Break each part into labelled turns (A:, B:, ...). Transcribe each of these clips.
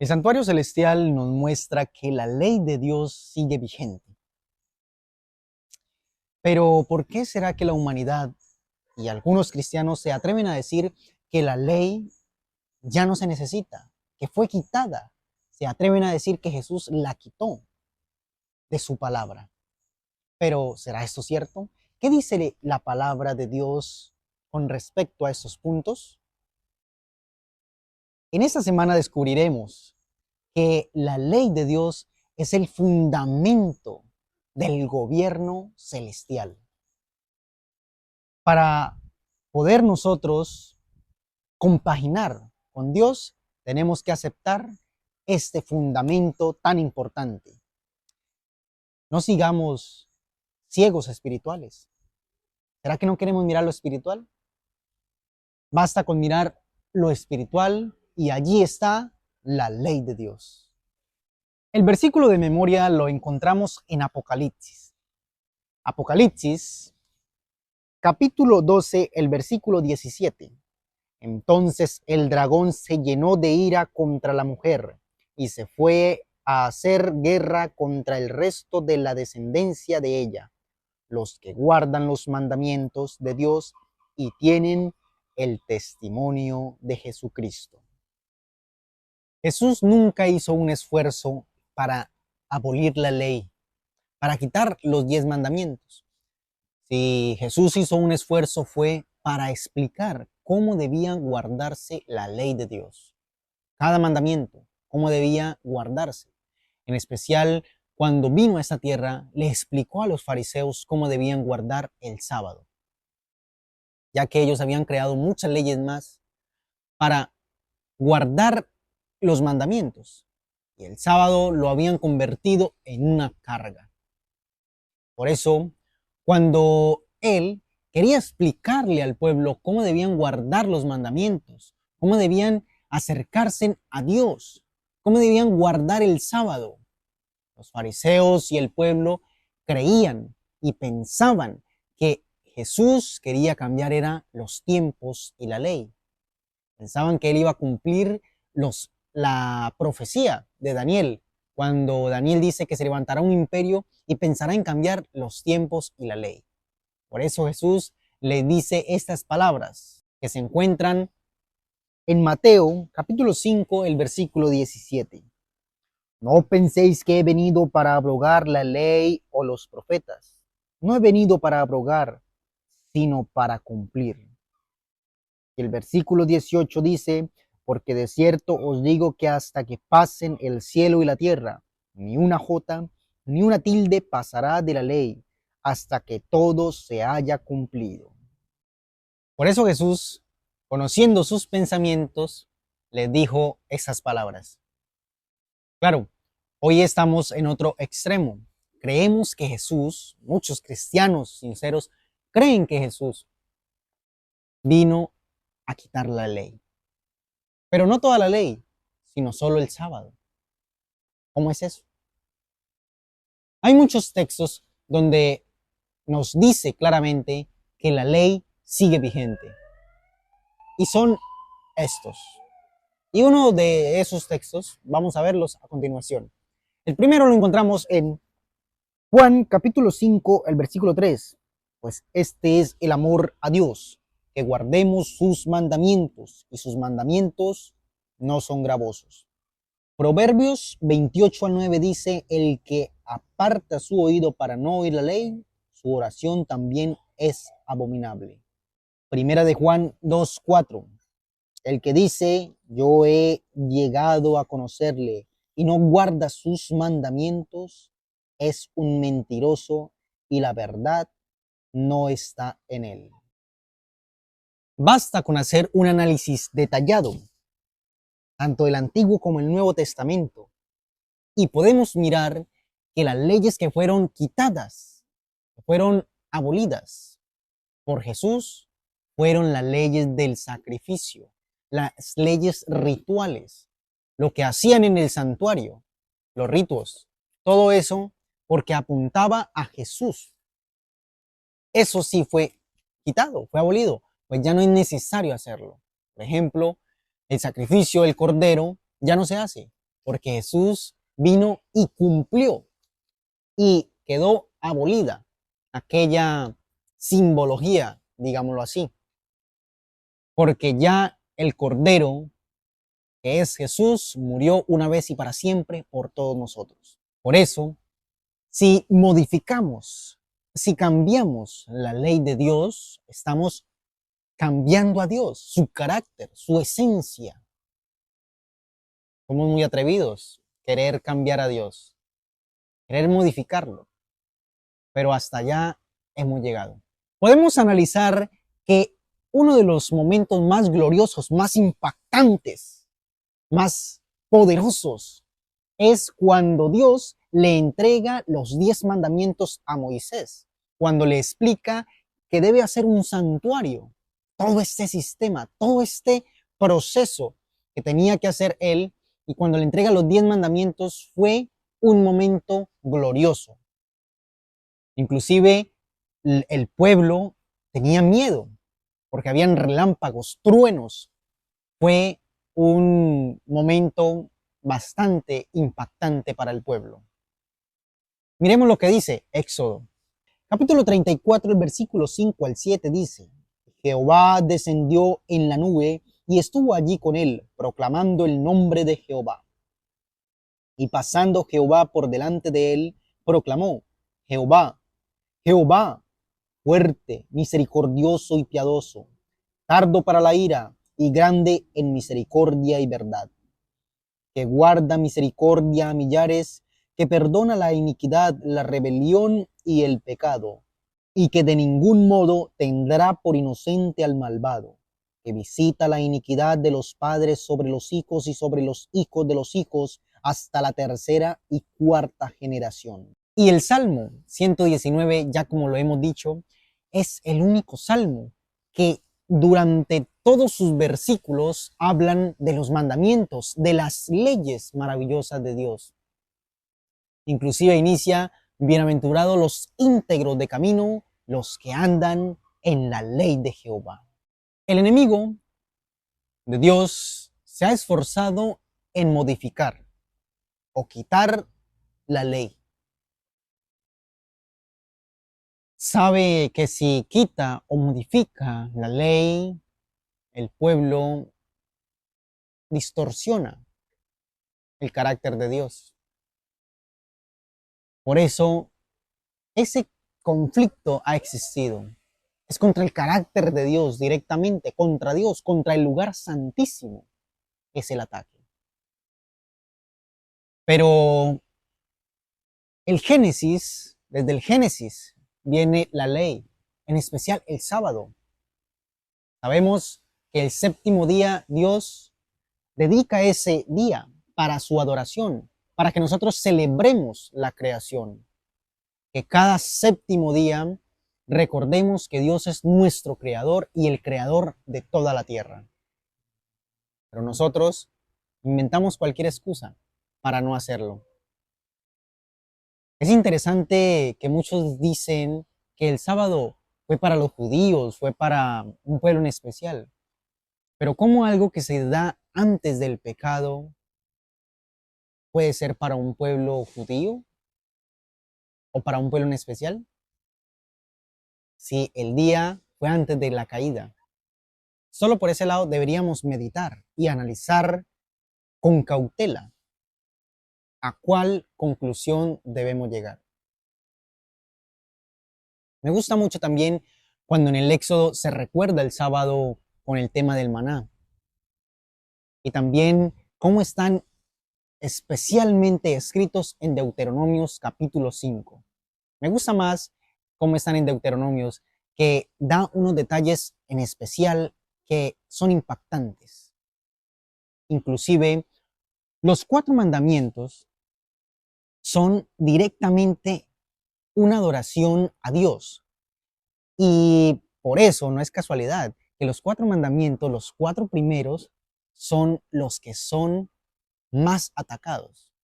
A: El santuario celestial nos muestra que la ley de Dios sigue vigente. Pero ¿por qué será que la humanidad y algunos cristianos se atreven a decir que la ley ya no se necesita, que fue quitada? Se atreven a decir que Jesús la quitó de su palabra. Pero ¿será esto cierto? ¿Qué dice la palabra de Dios con respecto a estos puntos? En esta semana descubriremos que la ley de Dios es el fundamento del gobierno celestial. Para poder nosotros compaginar con Dios, tenemos que aceptar este fundamento tan importante. No sigamos ciegos espirituales. ¿Será que no queremos mirar lo espiritual? Basta con mirar lo espiritual y allí está la ley de Dios. El versículo de memoria lo encontramos en Apocalipsis. Apocalipsis, capítulo 12, el versículo 17. Entonces el dragón se llenó de ira contra la mujer y se fue a hacer guerra contra el resto de la descendencia de ella, los que guardan los mandamientos de Dios y tienen el testimonio de Jesucristo. Jesús nunca hizo un esfuerzo para abolir la ley, para quitar los 10 mandamientos. Si Jesús hizo un esfuerzo fue para explicar cómo debía guardarse la ley de Dios. Cada mandamiento, cómo debía guardarse. En especial, cuando vino a esta tierra, le explicó a los fariseos cómo debían guardar el sábado, ya que ellos habían creado muchas leyes más para guardar los mandamientos. Y el sábado lo habían convertido en una carga. Por eso, cuando él quería explicarle al pueblo cómo debían guardar los mandamientos, cómo debían acercarse a Dios, cómo debían guardar el sábado, los fariseos y el pueblo creían y pensaban que Jesús quería cambiar era los tiempos y la ley. Pensaban que él iba a cumplir la profecía de Daniel, cuando Daniel dice que se levantará un imperio y pensará en cambiar los tiempos y la ley. Por eso Jesús le dice estas palabras que se encuentran en Mateo capítulo 5, el versículo 17. No penséis que he venido para abrogar la ley o los profetas. No he venido para abrogar, sino para cumplir. Y el versículo 18 dice, porque de cierto os digo que hasta que pasen el cielo y la tierra, ni una jota, ni una tilde pasará de la ley, hasta que todo se haya cumplido. Por eso Jesús, conociendo sus pensamientos, le dijo esas palabras. Claro, hoy estamos en otro extremo. Creemos que Jesús, muchos cristianos sinceros, creen que Jesús vino a quitar la ley. Pero no toda la ley, sino solo el sábado. ¿Cómo es eso? Hay muchos textos donde nos dice claramente que la ley sigue vigente. Y son estos. Y uno de esos textos, vamos a verlos a continuación. El primero lo encontramos en Juan capítulo 5, el versículo 3. Pues este es el amor a Dios, que guardemos sus mandamientos, y sus mandamientos no son gravosos. Proverbios 28:9 dice, el que aparta su oído para no oír la ley, su oración también es abominable. Primera de Juan 2:4. El que dice, yo he llegado a conocerle y no guarda sus mandamientos, es un mentiroso y la verdad no está en él. Basta con hacer un análisis detallado, tanto del Antiguo como el Nuevo Testamento, y podemos mirar que las leyes que fueron quitadas, que fueron abolidas por Jesús, fueron las leyes del sacrificio, las leyes rituales, lo que hacían en el santuario, los ritos, todo eso porque apuntaba a Jesús. Eso sí fue quitado, fue abolido, pues ya no es necesario hacerlo. Por ejemplo, el sacrificio del cordero ya no se hace. porque Jesús vino y cumplió y quedó abolida aquella simbología, digámoslo así, porque ya el Cordero, que es Jesús, murió una vez y para siempre por todos nosotros. Por eso, si modificamos, si cambiamos la ley de Dios, estamos cambiando a Dios, su carácter, su esencia. Somos muy atrevidos querer cambiar a Dios, querer modificarlo, pero hasta allá hemos llegado. Podemos analizar que uno de los momentos más gloriosos, más impactantes, más poderosos, es cuando Dios le entrega los 10 mandamientos a Moisés, cuando le explica que debe hacer un santuario, todo este sistema, todo este proceso que tenía que hacer él, y cuando le entrega los 10 mandamientos fue un momento glorioso. Inclusive el pueblo tenía miedo porque habían relámpagos, truenos. Fue un momento bastante impactante para el pueblo. Miremos lo que dice Éxodo. Capítulo 34, el versículo 5 al 7 dice: Jehová descendió en la nube y estuvo allí con él, proclamando el nombre de Jehová. Y pasando Jehová por delante de él, proclamó: Jehová, Jehová, fuerte, misericordioso y piadoso, tardo para la ira y grande en misericordia y verdad, que guarda misericordia a millares, que perdona la iniquidad, la rebelión y el pecado, y que de ningún modo tendrá por inocente al malvado, que visita la iniquidad de los padres sobre los hijos y sobre los hijos de los hijos hasta la tercera y cuarta generación. Y el Salmo 119, ya como lo hemos dicho, es el único salmo que durante todos sus versículos hablan de los mandamientos, de las leyes maravillosas de Dios. Inclusive inicia: bienaventurados los íntegros de camino, los que andan en la ley de Jehová. El enemigo de Dios se ha esforzado en modificar o quitar la ley. Sabe que si quita o modifica la ley, el pueblo distorsiona el carácter de Dios. Por eso, ese conflicto ha existido. Es contra el carácter de Dios directamente, contra Dios, contra el lugar santísimo es el ataque. Pero desde el Génesis viene la ley, en especial el sábado. Sabemos que el séptimo día Dios dedica ese día para su adoración, para que nosotros celebremos la creación. Que cada séptimo día recordemos que Dios es nuestro creador y el creador de toda la tierra. Pero nosotros inventamos cualquier excusa para no hacerlo. Es interesante que muchos dicen que el sábado fue para los judíos, fue para un pueblo en especial. Pero ¿cómo algo que se da antes del pecado puede ser para un pueblo judío o para un pueblo en especial? Si el día fue antes de la caída. Solo por ese lado deberíamos meditar y analizar con cautela a cuál conclusión debemos llegar. Me gusta mucho también cuando en el Éxodo se recuerda el sábado con el tema del maná. Y también cómo están especialmente escritos en Deuteronomios capítulo 5. Me gusta más cómo están en Deuteronomios, que da unos detalles en especial que son impactantes. Inclusive, los 4 mandamientos son directamente una adoración a Dios. Y por eso no es casualidad que los 4 mandamientos, los 4 primeros, son los que son más atacados,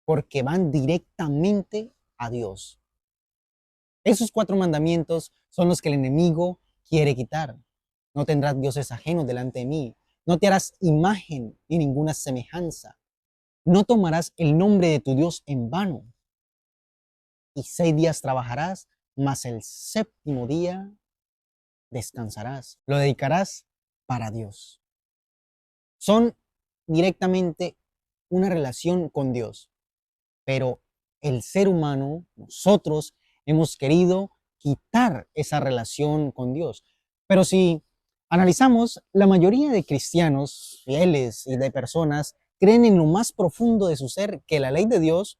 A: porque van directamente a Dios. Esos 4 mandamientos son los que el enemigo quiere quitar. No tendrás dioses ajenos delante de mí. No te harás imagen ni ninguna semejanza. No tomarás el nombre de tu Dios en vano. Y 6 días trabajarás, mas el séptimo día descansarás. Lo dedicarás para Dios. Son directamente una relación con Dios, pero el ser humano, nosotros, hemos querido quitar esa relación con Dios. Pero si analizamos, la mayoría de cristianos fieles y de personas creen en lo más profundo de su ser que la ley de Dios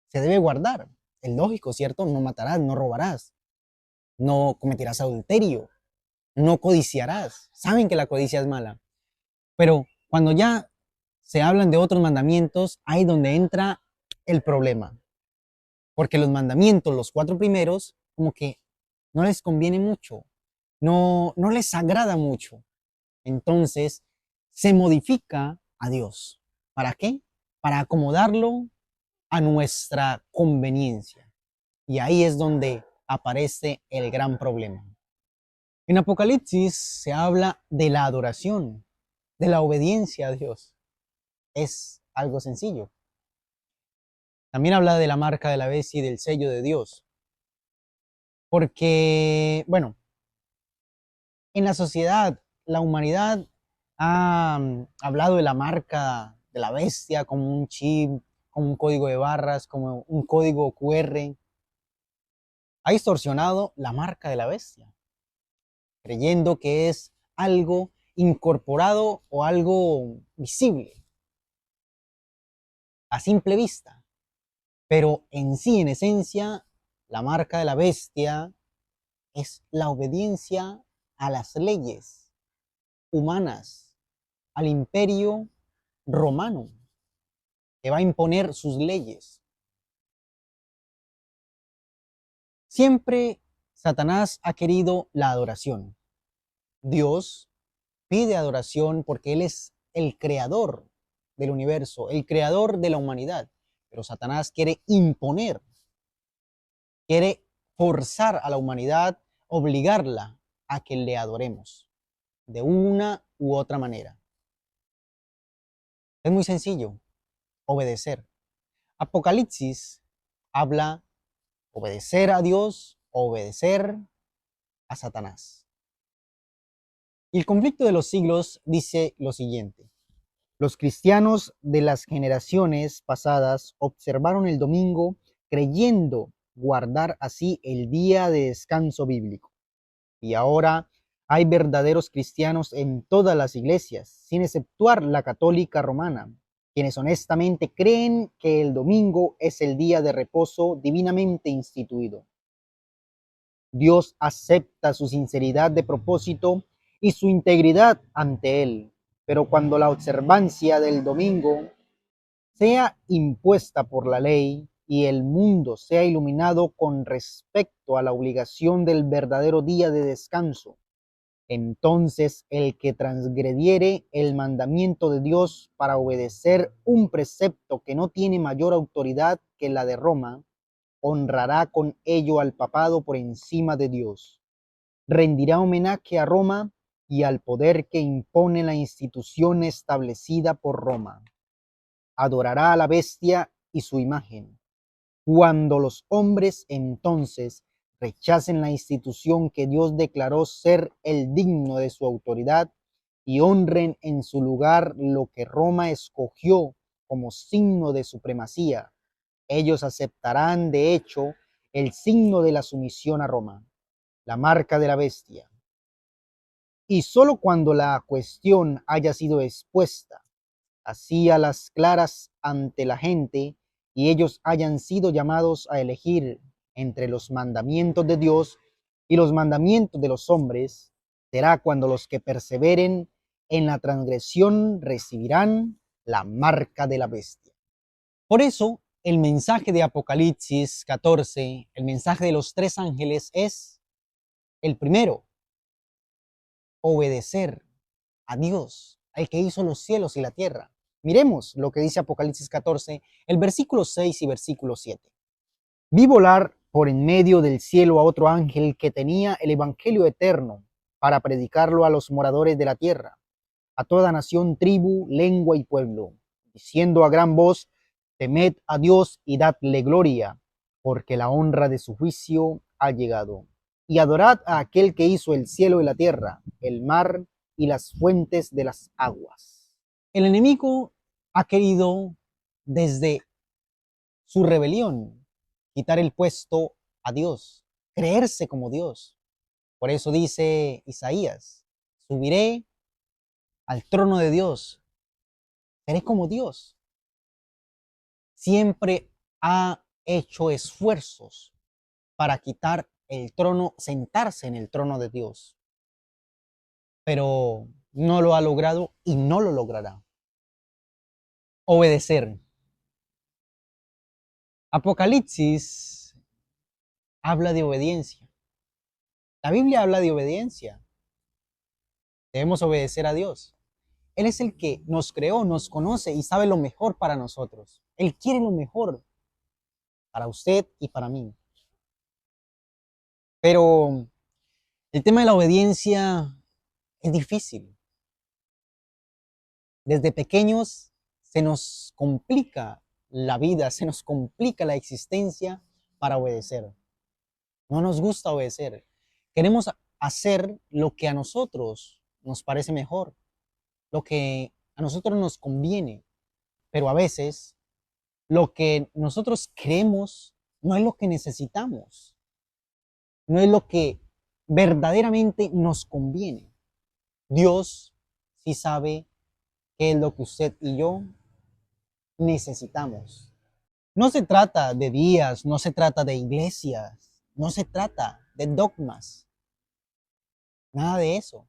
A: se debe guardar. Es lógico, ¿cierto? No matarás, no robarás, no cometerás adulterio, no codiciarás. Saben que la codicia es mala. Pero cuando ya se hablan de otros mandamientos, ahí donde entra el problema. Porque los mandamientos, los 4 primeros, como que no les conviene mucho, no les agrada mucho. Entonces, se modifica a Dios. ¿Para qué? Para acomodarlo a nuestra conveniencia. Y ahí es donde aparece el gran problema. En Apocalipsis se habla de la adoración, de la obediencia a Dios. Es algo sencillo. También habla de la marca de la bestia y del sello de Dios. Porque, bueno, en la sociedad, la humanidad ha hablado de la marca de la bestia como un chip, como un código de barras, como un código QR. Ha distorsionado la marca de la bestia, creyendo que es algo incorporado o algo visible a simple vista. Pero en sí, en esencia, la marca de la bestia es la obediencia a las leyes humanas, al imperio romano, que va a imponer sus leyes. Siempre Satanás ha querido la adoración. Dios pide adoración porque Él es el creador del universo, el creador de la humanidad. Pero Satanás quiere imponer, quiere forzar a la humanidad, obligarla a que le adoremos de una u otra manera. Es muy sencillo, obedecer. Apocalipsis habla obedecer a Dios, obedecer a Satanás. Y el conflicto de los siglos dice lo siguiente. Los cristianos de las generaciones pasadas observaron el domingo creyendo guardar así el día de descanso bíblico. Y ahora hay verdaderos cristianos en todas las iglesias, sin exceptuar la católica romana, quienes honestamente creen que el domingo es el día de reposo divinamente instituido. Dios acepta su sinceridad de propósito y su integridad ante Él, pero cuando la observancia del domingo sea impuesta por la ley y el mundo sea iluminado con respecto a la obligación del verdadero día de descanso, entonces el que transgrediere el mandamiento de Dios para obedecer un precepto que no tiene mayor autoridad que la de Roma, honrará con ello al papado por encima de Dios. Rendirá homenaje a Roma y al poder que impone la institución establecida por Roma. Adorará a la bestia y su imagen. Cuando los hombres entonces rechacen la institución que Dios declaró ser el digno de su autoridad y honren en su lugar lo que Roma escogió como signo de supremacía, ellos aceptarán de hecho el signo de la sumisión a Roma, la marca de la bestia. Y solo cuando la cuestión haya sido expuesta así a las claras ante la gente y ellos hayan sido llamados a elegir entre los mandamientos de Dios y los mandamientos de los hombres, será cuando los que perseveren en la transgresión recibirán la marca de la bestia. Por eso, el mensaje de Apocalipsis 14, el mensaje de los 3 ángeles es el primero, obedecer a Dios, al que hizo los cielos y la tierra. Miremos lo que dice Apocalipsis 14, el versículo 6 y versículo 7. Vi volar por en medio del cielo a otro ángel que tenía el evangelio eterno para predicarlo a los moradores de la tierra, a toda nación, tribu, lengua y pueblo, diciendo a gran voz, temed a Dios y dadle gloria, porque la honra de su juicio ha llegado. Y adorad a aquel que hizo el cielo y la tierra, el mar y las fuentes de las aguas. El enemigo ha querido, desde su rebelión, quitar el puesto a Dios, creerse como Dios. Por eso dice Isaías, subiré al trono de Dios, seré como Dios. Siempre ha hecho esfuerzos para quitar el trono, sentarse en el trono de Dios, pero no lo ha logrado y no lo logrará. Obedecer. Apocalipsis habla de obediencia. La Biblia habla de obediencia. Debemos obedecer a Dios. Él es el que nos creó, nos conoce y sabe lo mejor para nosotros. Él quiere lo mejor para usted y para mí. Pero el tema de la obediencia es difícil. Desde pequeños se nos complica la vida, se nos complica la existencia para obedecer. No nos gusta obedecer. Queremos hacer lo que a nosotros nos parece mejor, lo que a nosotros nos conviene, pero a veces lo que nosotros creemos no es lo que necesitamos, no es lo que verdaderamente nos conviene. Dios sí sabe qué es lo que usted y yo necesitamos. No se trata de días, no se trata de iglesias, no se trata de dogmas, nada de eso.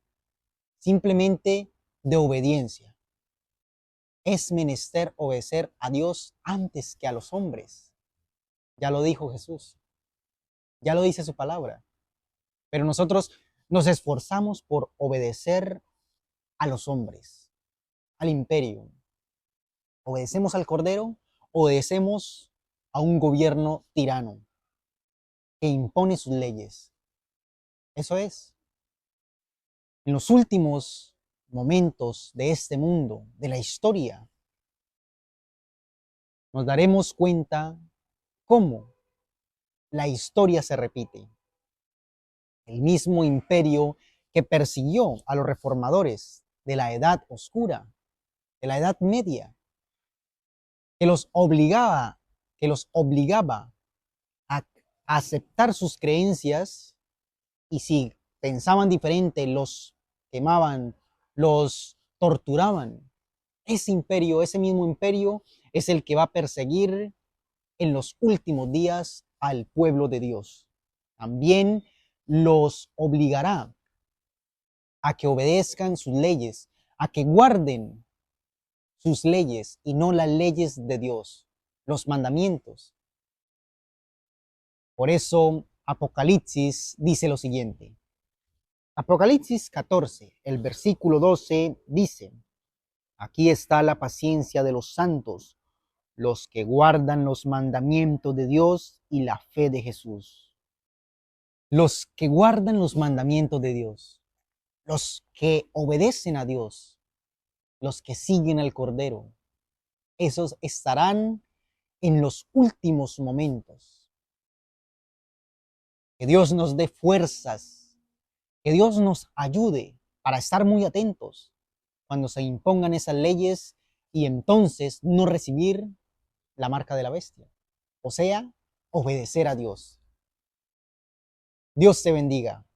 A: Simplemente de obediencia. Es menester obedecer a Dios antes que a los hombres. Ya lo dijo Jesús, ya lo dice su palabra. Pero nosotros nos esforzamos por obedecer a los hombres, al imperio. Obedecemos al Cordero, obedecemos a un gobierno tirano que impone sus leyes. Eso es. En los últimos momentos de este mundo, de la historia, nos daremos cuenta cómo la historia se repite. El mismo imperio que persiguió a los reformadores de la Edad Oscura, de la Edad Media, que los obligaba a aceptar sus creencias, y si pensaban diferente los quemaban, los torturaban. Ese imperio, ese mismo imperio es el que va a perseguir en los últimos días al pueblo de Dios. También los obligará a que obedezcan sus leyes, a que guarden sus leyes y no las leyes de Dios, los mandamientos. Por eso Apocalipsis dice lo siguiente. Apocalipsis 14, el versículo 12 dice, aquí está la paciencia de los santos, los que guardan los mandamientos de Dios y la fe de Jesús. Los que guardan los mandamientos de Dios, los que obedecen a Dios, los que siguen al Cordero, esos estarán en los últimos momentos. Que Dios nos dé fuerzas, que Dios nos ayude para estar muy atentos cuando se impongan esas leyes y entonces no recibir la marca de la bestia. O sea, obedecer a Dios. Dios te bendiga.